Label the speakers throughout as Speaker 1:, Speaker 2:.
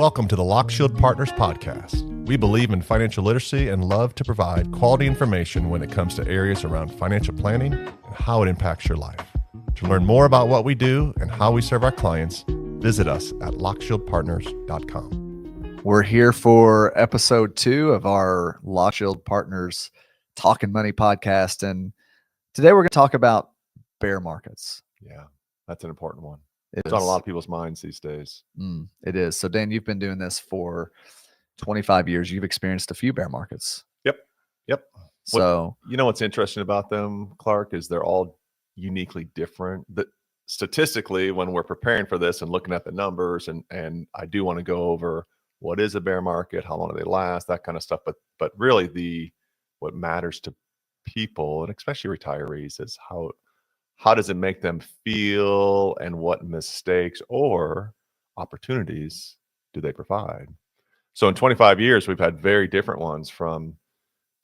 Speaker 1: Welcome to the Lockshield Partners Podcast. We believe in financial literacy and love to provide quality information when it comes to areas around financial planning and how it impacts your life. To learn more about what we do and how we serve our clients, visit us at lockshieldpartners.com.
Speaker 2: We're here for episode 2 of our Lockshield Partners Talking Money podcast. And today we're going to talk about bear markets.
Speaker 3: Yeah, that's an important one.
Speaker 2: It's
Speaker 3: on a lot of people's minds these days.
Speaker 2: It is. So Dan, you've been doing this for 25 years. You've experienced a few bear markets.
Speaker 3: Yep.
Speaker 2: So,
Speaker 3: What's interesting about them, Clark, is they're all uniquely different. Statistically, when we're preparing for this and looking at the numbers, and I do want to go over what is a bear market, how long do they last, that kind of stuff. But really what matters to people, and especially retirees, is how does it make them feel, and what mistakes or opportunities do they provide? So in 25 years, we've had very different ones, from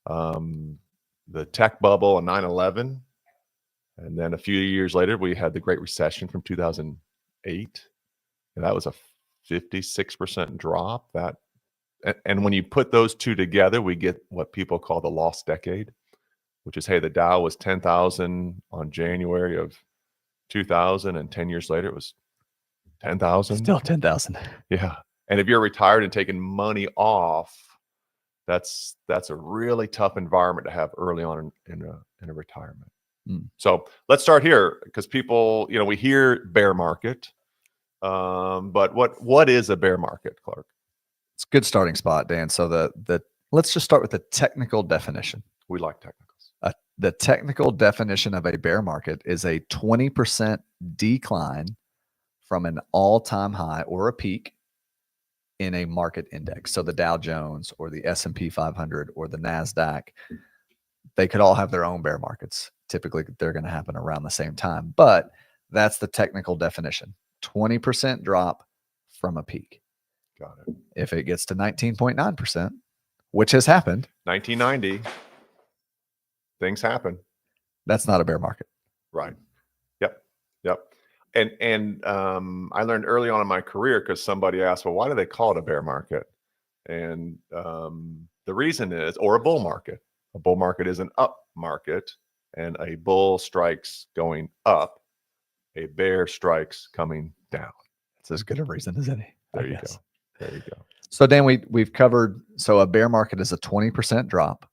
Speaker 3: the tech bubble and 9/11. And then a few years later, we had the Great Recession from 2008. And that was a 56% drop. And when you put those two together, we get what people call the lost decade, which is, hey, the Dow was 10,000 on January of 2000, and 10 years later, it was 10,000.
Speaker 2: still 10,000.
Speaker 3: Yeah. And if you're retired and taking money off, that's a really tough environment to have early on in a retirement. So let's start here, because people, we hear bear market, but what is a bear market, Clark?
Speaker 2: It's a good starting spot, Dan. So let's just start with the technical definition.
Speaker 3: We like technicals.
Speaker 2: The technical definition of a bear market is a 20% decline from an all-time high or a peak in a market index. So the Dow Jones or the S&P 500 or the NASDAQ, they could all have their own bear markets. Typically, they're going to happen around the same time, but that's the technical definition. 20% drop from a peak.
Speaker 3: Got it.
Speaker 2: If it gets to 19.9%, which has happened,
Speaker 3: 1990, things happen.
Speaker 2: that's not a bear market.
Speaker 3: Right. Yep. And I learned early on in my career, because somebody asked, well, why do they call it a bear market? And the reason is, or a bull market. A bull market is an up market, and a bull strikes going up. A bear strikes coming down.
Speaker 2: It's as good a reason as any.
Speaker 3: There you go.
Speaker 2: So Dan, we've covered, so a bear market is a 20% drop.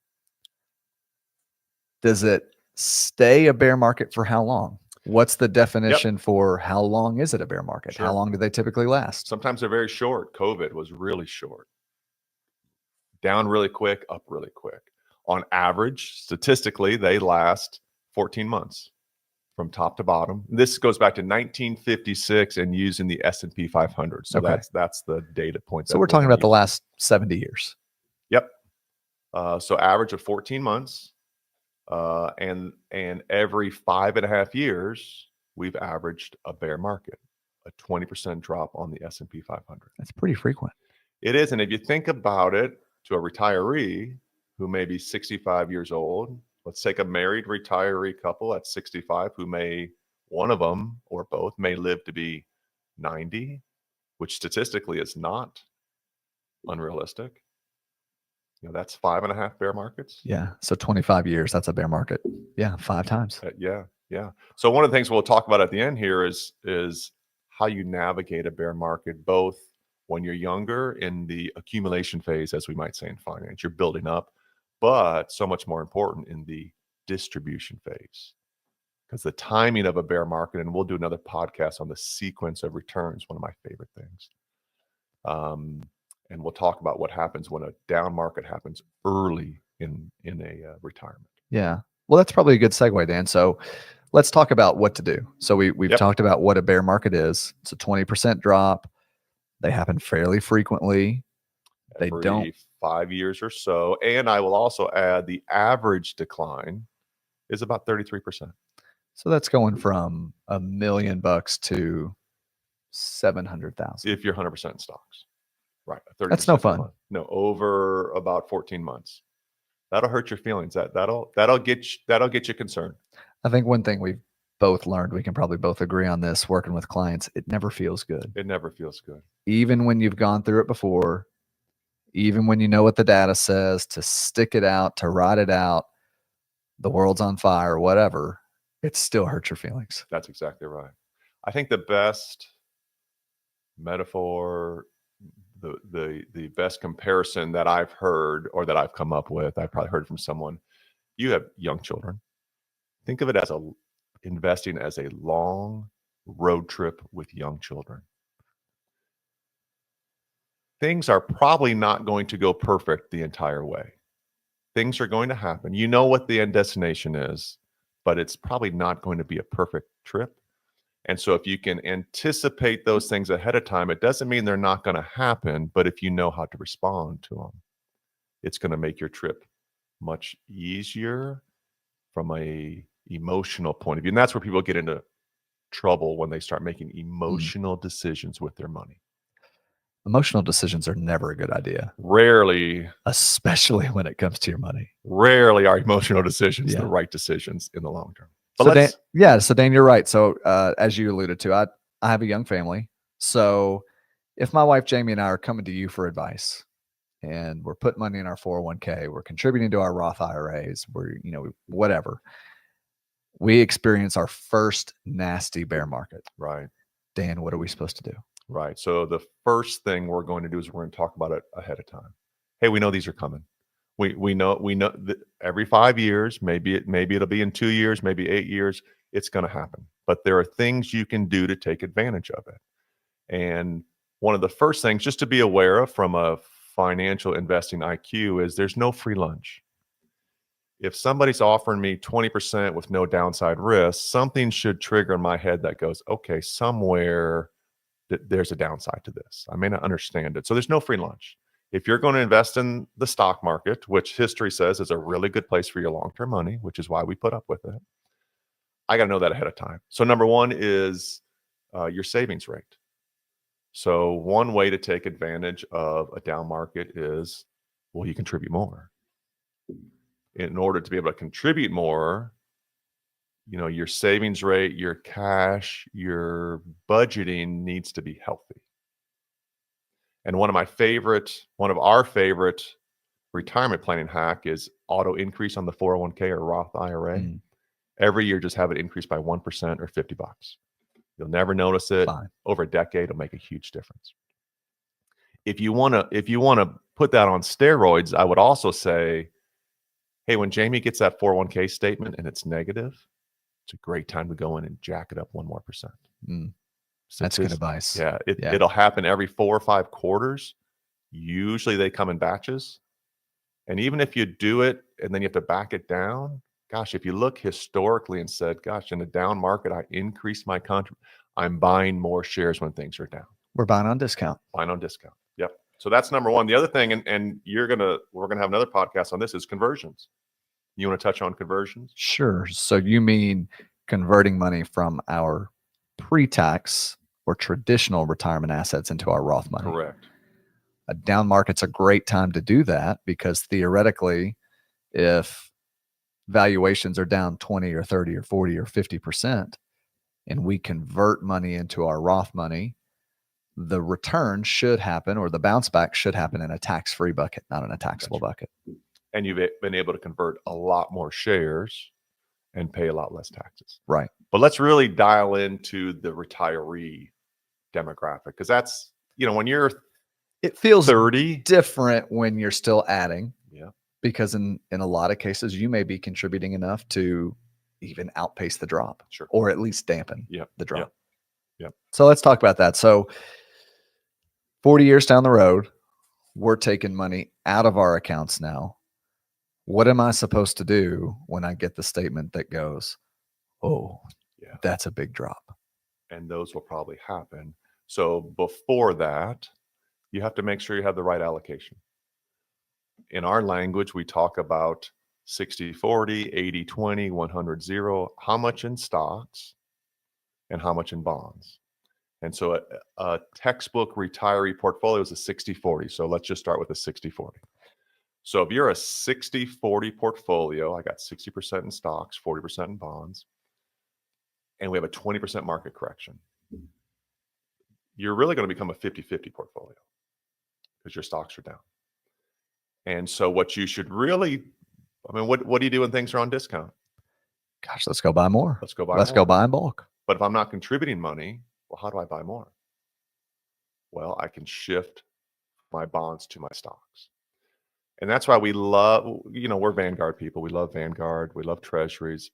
Speaker 2: Does it stay a bear market for how long? What's the definition for how long is it a bear market?
Speaker 3: Sure.
Speaker 2: How long do they typically last?
Speaker 3: Sometimes they're very short. COVID was really short. Down really quick, up really quick. On average, statistically, they last 14 months from top to bottom. This goes back to 1956 and using the S&P 500. So
Speaker 2: Okay.
Speaker 3: that's the data point.
Speaker 2: So we're talking about the last 70 years.
Speaker 3: Yep. So average of 14 months. And every 5.5 years, we've averaged a bear market, a 20% drop on the S&P 500.
Speaker 2: That's pretty frequent.
Speaker 3: It is. And if you think about it, to a retiree who may be 65 years old, let's take a married retiree couple at 65 who one of them or both may live to be 90, which statistically is not unrealistic. That's 5.5 bear markets.
Speaker 2: Yeah. So 25 years, that's a bear market. Yeah. 5 times.
Speaker 3: Yeah. So one of the things we'll talk about at the end here is how you navigate a bear market, both when you're younger, in the accumulation phase, as we might say in finance, you're building up, but so much more important in the distribution phase, because the timing of a bear market, and we'll do another podcast on the sequence of returns, one of my favorite things. And we'll talk about what happens when a down market happens early in a retirement.
Speaker 2: Yeah. Well, that's probably a good segue, Dan. So let's talk about what to do. So we've talked about what a bear market is. It's a 20% drop. They happen fairly frequently.
Speaker 3: Every
Speaker 2: They don't.
Speaker 3: 5 years or so. And I will also add, the average decline is about 33%.
Speaker 2: So that's going from $1 million to 700,000.
Speaker 3: If you're 100% in stocks. Right.
Speaker 2: That's no fun.
Speaker 3: No, over about 14 months. That'll hurt your feelings. That'll get you concerned.
Speaker 2: I think one thing we've both learned, we can probably both agree on this, working with clients, it never feels good.
Speaker 3: It never feels good.
Speaker 2: Even when you've gone through it before, even when you know what the data says, to stick it out, to ride it out, the world's on fire, whatever, it still hurts your feelings.
Speaker 3: That's exactly right. I think the best metaphor, the best comparison that I've heard or that I've come up with, I probably heard from someone, you have young children. Think of it as investing as a long road trip with young children. Things are probably not going to go perfect the entire way. Things are going to happen. You know what the end destination is, but it's probably not going to be a perfect trip. And so if you can anticipate those things ahead of time, it doesn't mean they're not going to happen, but if you know how to respond to them, it's going to make your trip much easier from a emotional point of view. And that's where people get into trouble, when they start making emotional decisions with their money.
Speaker 2: Emotional decisions are never a good idea,
Speaker 3: Rarely
Speaker 2: especially when it comes to your money.
Speaker 3: are emotional decisions
Speaker 2: Yeah.
Speaker 3: the right decisions in the long term.
Speaker 2: So
Speaker 3: But
Speaker 2: Dan, so Dan, you're right. So as you alluded to, I have a young family. So if my wife Jamie and I are coming to you for advice, and we're putting money in our 401k, we're contributing to our Roth IRAs, we're whatever, we experience our first nasty bear market.
Speaker 3: right.
Speaker 2: Dan, what are we supposed to do?
Speaker 3: Right. So the first thing we're going to do is we're going to talk about it ahead of time. Hey, we know these are coming. We know that every 5 years, maybe it'll be in 2 years, maybe 8 years, it's going to happen. But there are things you can do to take advantage of it. And one of the first things just to be aware of from a financial investing IQ is there's no free lunch. If somebody's offering me 20% with no downside risk, something should trigger in my head that goes, okay, somewhere there's a downside to this. I may not understand it. So there's no free lunch. If you're going to invest in the stock market, which history says is a really good place for your long-term money, which is why we put up with it, I got to know that ahead of time. So number one is your savings rate. So one way to take advantage of a down market is, well, you contribute more. In order to be able to contribute more, your savings rate, your cash, your budgeting needs to be healthy. And one of our favorite retirement planning hack is auto increase on the 401k or Roth IRA. Every year, just have it increase by 1% or $50. You'll never notice it.
Speaker 2: Fine.
Speaker 3: Over a decade, it'll make a huge difference. If you want to put that on steroids, I would also say, hey, when Jamie gets that 401k statement and it's negative, it's a great time to go in and jack it up 1 more percent.
Speaker 2: That's good advice.
Speaker 3: Yeah, it'll happen every 4 or 5 quarters. Usually they come in batches. And even if you do it and then you have to back it down, gosh, if you look historically and said, gosh, in a down market, I increased my I'm buying more shares when things are down.
Speaker 2: We're buying on discount.
Speaker 3: Buying on discount. Yep. So that's number one. The other thing, and we're gonna have another podcast on this, is conversions. You want to touch on conversions?
Speaker 2: Sure. So you mean converting money from our pre-tax or traditional retirement assets into our Roth money?
Speaker 3: Correct.
Speaker 2: A down market's a great time to do that, because theoretically, if valuations are down 20 or 30 or 40 or 50%, and we convert money into our Roth money, the return should happen, or the bounce back should happen, in a tax-free bucket, not in a taxable bucket.
Speaker 3: And you've been able to convert a lot more shares and pay a lot less taxes.
Speaker 2: Right.
Speaker 3: But let's really dial into the retiree demographic, because that's, when you're
Speaker 2: It feels
Speaker 3: 30,
Speaker 2: different when you're still adding.
Speaker 3: Yeah.
Speaker 2: Because in a lot of cases, you may be contributing enough to even outpace the drop.
Speaker 3: Sure.
Speaker 2: Or at least dampen the drop.
Speaker 3: Yep.
Speaker 2: So let's talk about that. So 40 years down the road, we're taking money out of our accounts now. What am I supposed to do when I get the statement that goes, oh,
Speaker 3: Yeah,
Speaker 2: that's a big drop?
Speaker 3: And those will probably happen. So before that, you have to make sure you have the right allocation. In our language, we talk about 60-40, 80-20, 100-0, how much in stocks and how much in bonds. And so a textbook retiree portfolio is a 60-40. So let's just start with a 60-40. So if you're a 60-40 portfolio, I got 60% in stocks, 40% in bonds. and we have a 20% market correction, you're really going to become a 50-50 portfolio because your stocks are down. And so what you should really, what do you do when things are on discount?
Speaker 2: Gosh, let's go buy more.
Speaker 3: Let's go buy
Speaker 2: Let's
Speaker 3: more.
Speaker 2: go buy in bulk.
Speaker 3: But if I'm not contributing money, well, how do I buy more? Well, I can shift my bonds to my stocks. And that's why we love, we're Vanguard people. We love Vanguard. We love treasuries.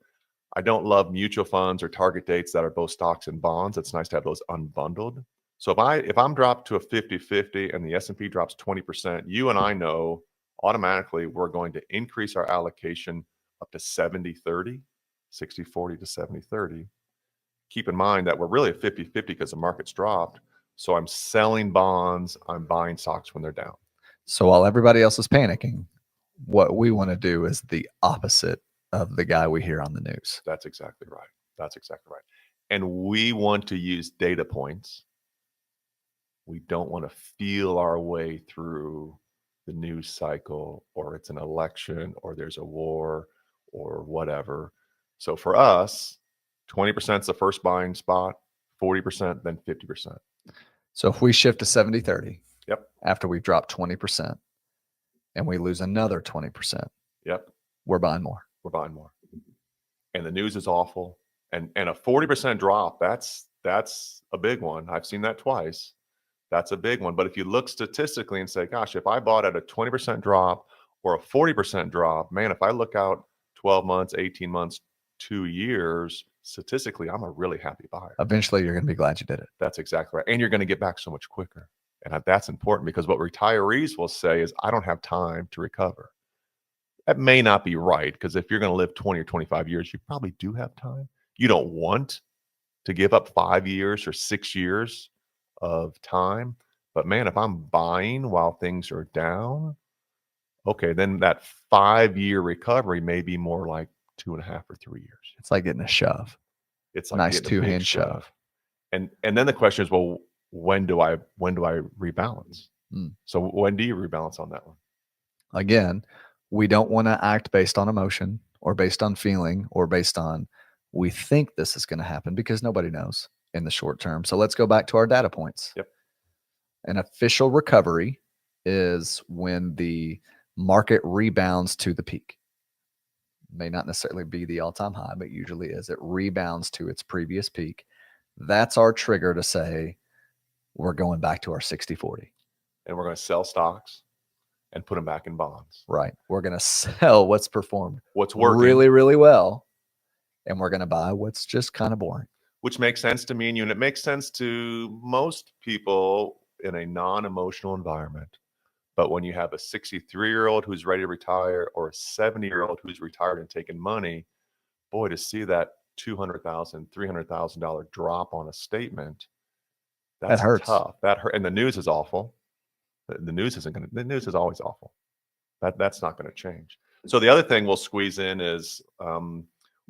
Speaker 3: I don't love mutual funds or target dates that are both stocks and bonds. It's nice to have those unbundled. So if I'm dropped to a 50-50 and the S&P drops 20%, you and I know automatically we're going to increase our allocation up to 70-30, 60-40 to 70-30. Keep in mind that we're really at 50-50 because the market's dropped. So I'm selling bonds, I'm buying stocks when they're down.
Speaker 2: So while everybody else is panicking, what we want to do is the opposite of the guy we hear on the news.
Speaker 3: That's exactly right. That's exactly right. And we want to use data points. We don't want to feel our way through the news cycle, or it's an election, or there's a war, or whatever. So for us, 20% is the first buying spot, 40%, then 50%.
Speaker 2: So if we shift to 70-30,
Speaker 3: Yep.
Speaker 2: after we've dropped 20% and we lose another 20%,
Speaker 3: Yep.
Speaker 2: we're buying more.
Speaker 3: We're buying more. And the news is awful. And a 40% drop, that's a big one. I've seen that twice. That's a big one. But if you look statistically and say, gosh, if I bought at a 20% drop or a 40% drop, man, if I look out 12 months, 18 months, 2 years, statistically, I'm a really happy buyer.
Speaker 2: Eventually, you're going to be glad you did it.
Speaker 3: That's exactly right. And you're going to get back so much quicker. And that's important because what retirees will say is, I don't have time to recover. That may not be right, because if you're going to live 20 or 25 years, you probably do have time. You don't want to give up 5 years or 6 years of time. But man, if I'm buying while things are down, okay, then that 5-year recovery may be more like 2.5 or 3 years.
Speaker 2: It's like getting a shove.
Speaker 3: It's like
Speaker 2: nice
Speaker 3: getting a big
Speaker 2: 2-hand shove.
Speaker 3: And then the question is, well, when do I rebalance? So when do you rebalance on that one?
Speaker 2: Again, we don't want to act based on emotion or based on feeling or based on we think this is going to happen, because nobody knows in the short term. So let's go back to our data points.
Speaker 3: Yep.
Speaker 2: An official recovery is when the market rebounds to the peak. May not necessarily be the all-time high, but usually is. It rebounds to its previous peak. That's our trigger to say we're going back to our 60-40.
Speaker 3: And we're going to sell stocks and put them back in bonds.
Speaker 2: Right. We're going to sell what's performed
Speaker 3: What's working
Speaker 2: really, really well, and we're going to buy what's just kind of boring.
Speaker 3: Which makes sense to me and you, and it makes sense to most people in a non-emotional environment. But when you have a 63-year-old who's ready to retire, or a 70-year-old who's retired and taking money, boy, to see that $200,000, $300,000 drop on a statement, that's
Speaker 2: that hurts.
Speaker 3: tough. That hurt, and the news is awful. The news isn't going to. The news is always awful. That's not going to change. So the other thing we'll squeeze in is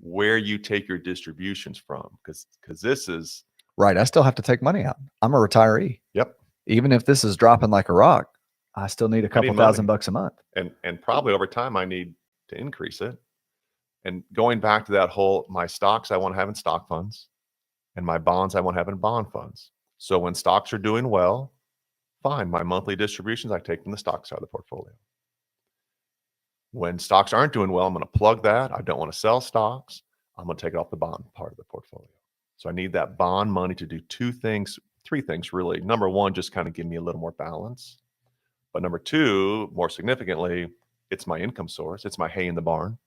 Speaker 3: where you take your distributions from, because this is
Speaker 2: right. I still have to take money out. I'm a retiree.
Speaker 3: Yep.
Speaker 2: Even if this is dropping like a rock, I still need a couple $1,000 a month.
Speaker 3: And probably over time I need to increase it. And going back to that whole, my stocks I want to have in stock funds, and my bonds I want to have in bond funds. So when stocks are doing well, fine, my monthly distributions I take from the stock side of the portfolio. When stocks aren't doing well, I'm going to plug that. I don't want to sell stocks. I'm going to take it off the bond part of the portfolio. So I need that bond money to do 2 things, 3 things really. Number one, just kind of give me a little more balance. But number 2, more significantly, it's my income source. It's my hay in the barn.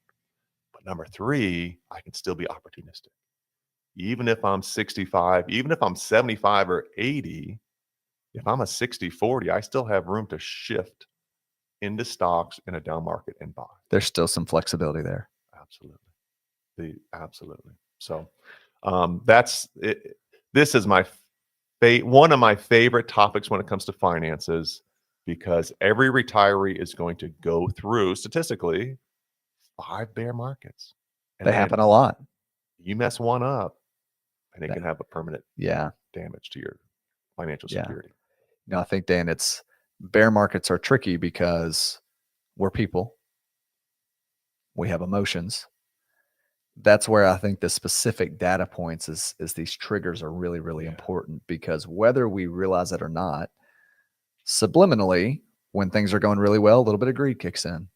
Speaker 3: But number 3, I can still be opportunistic. Even if I'm 65, even if I'm 75 or 80, if I'm a 60-40, I still have room to shift into stocks in a down market and buy.
Speaker 2: There's still some flexibility there.
Speaker 3: Absolutely. Absolutely. So that's it. This is one of my favorite topics when it comes to finances, because every retiree is going to go through, statistically, 5 bear markets. And
Speaker 2: they happen a lot.
Speaker 3: You mess one up, and it can have a permanent damage to your financial security.
Speaker 2: You know, I think, Dan, bear markets are tricky because we're people. We have emotions. that's where I think the specific data points is these triggers are really, really important, because whether we realize it or not, subliminally, when things are going really well, a little bit of greed kicks in.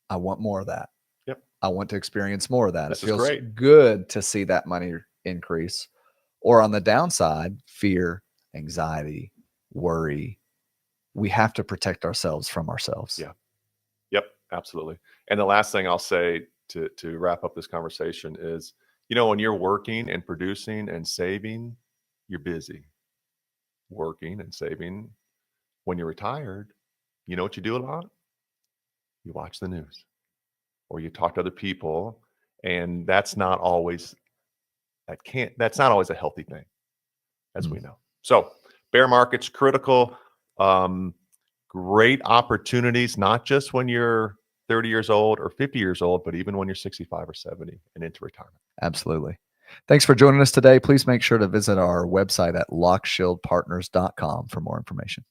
Speaker 2: I want more of that.
Speaker 3: Yep.
Speaker 2: I want to experience more of that.
Speaker 3: This
Speaker 2: It
Speaker 3: is
Speaker 2: feels
Speaker 3: great.
Speaker 2: good to see that money increase. Or on the downside, fear, anxiety, worry. We have to protect ourselves from ourselves.
Speaker 3: Yeah. Yep, absolutely. And the last thing I'll say to wrap up this conversation is, when you're working and producing and saving, you're busy. Working and saving. When you're retired, you know what you do a lot? You watch the news or you talk to other people, and that's not always a healthy thing, as we know. So bear market's critical. Great opportunities, not just when you're 30 years old or 50 years old, but even when you're 65 or 70 and into retirement.
Speaker 2: Absolutely. Thanks for joining us today. Please make sure to visit our website at lockshieldpartners.com for more information.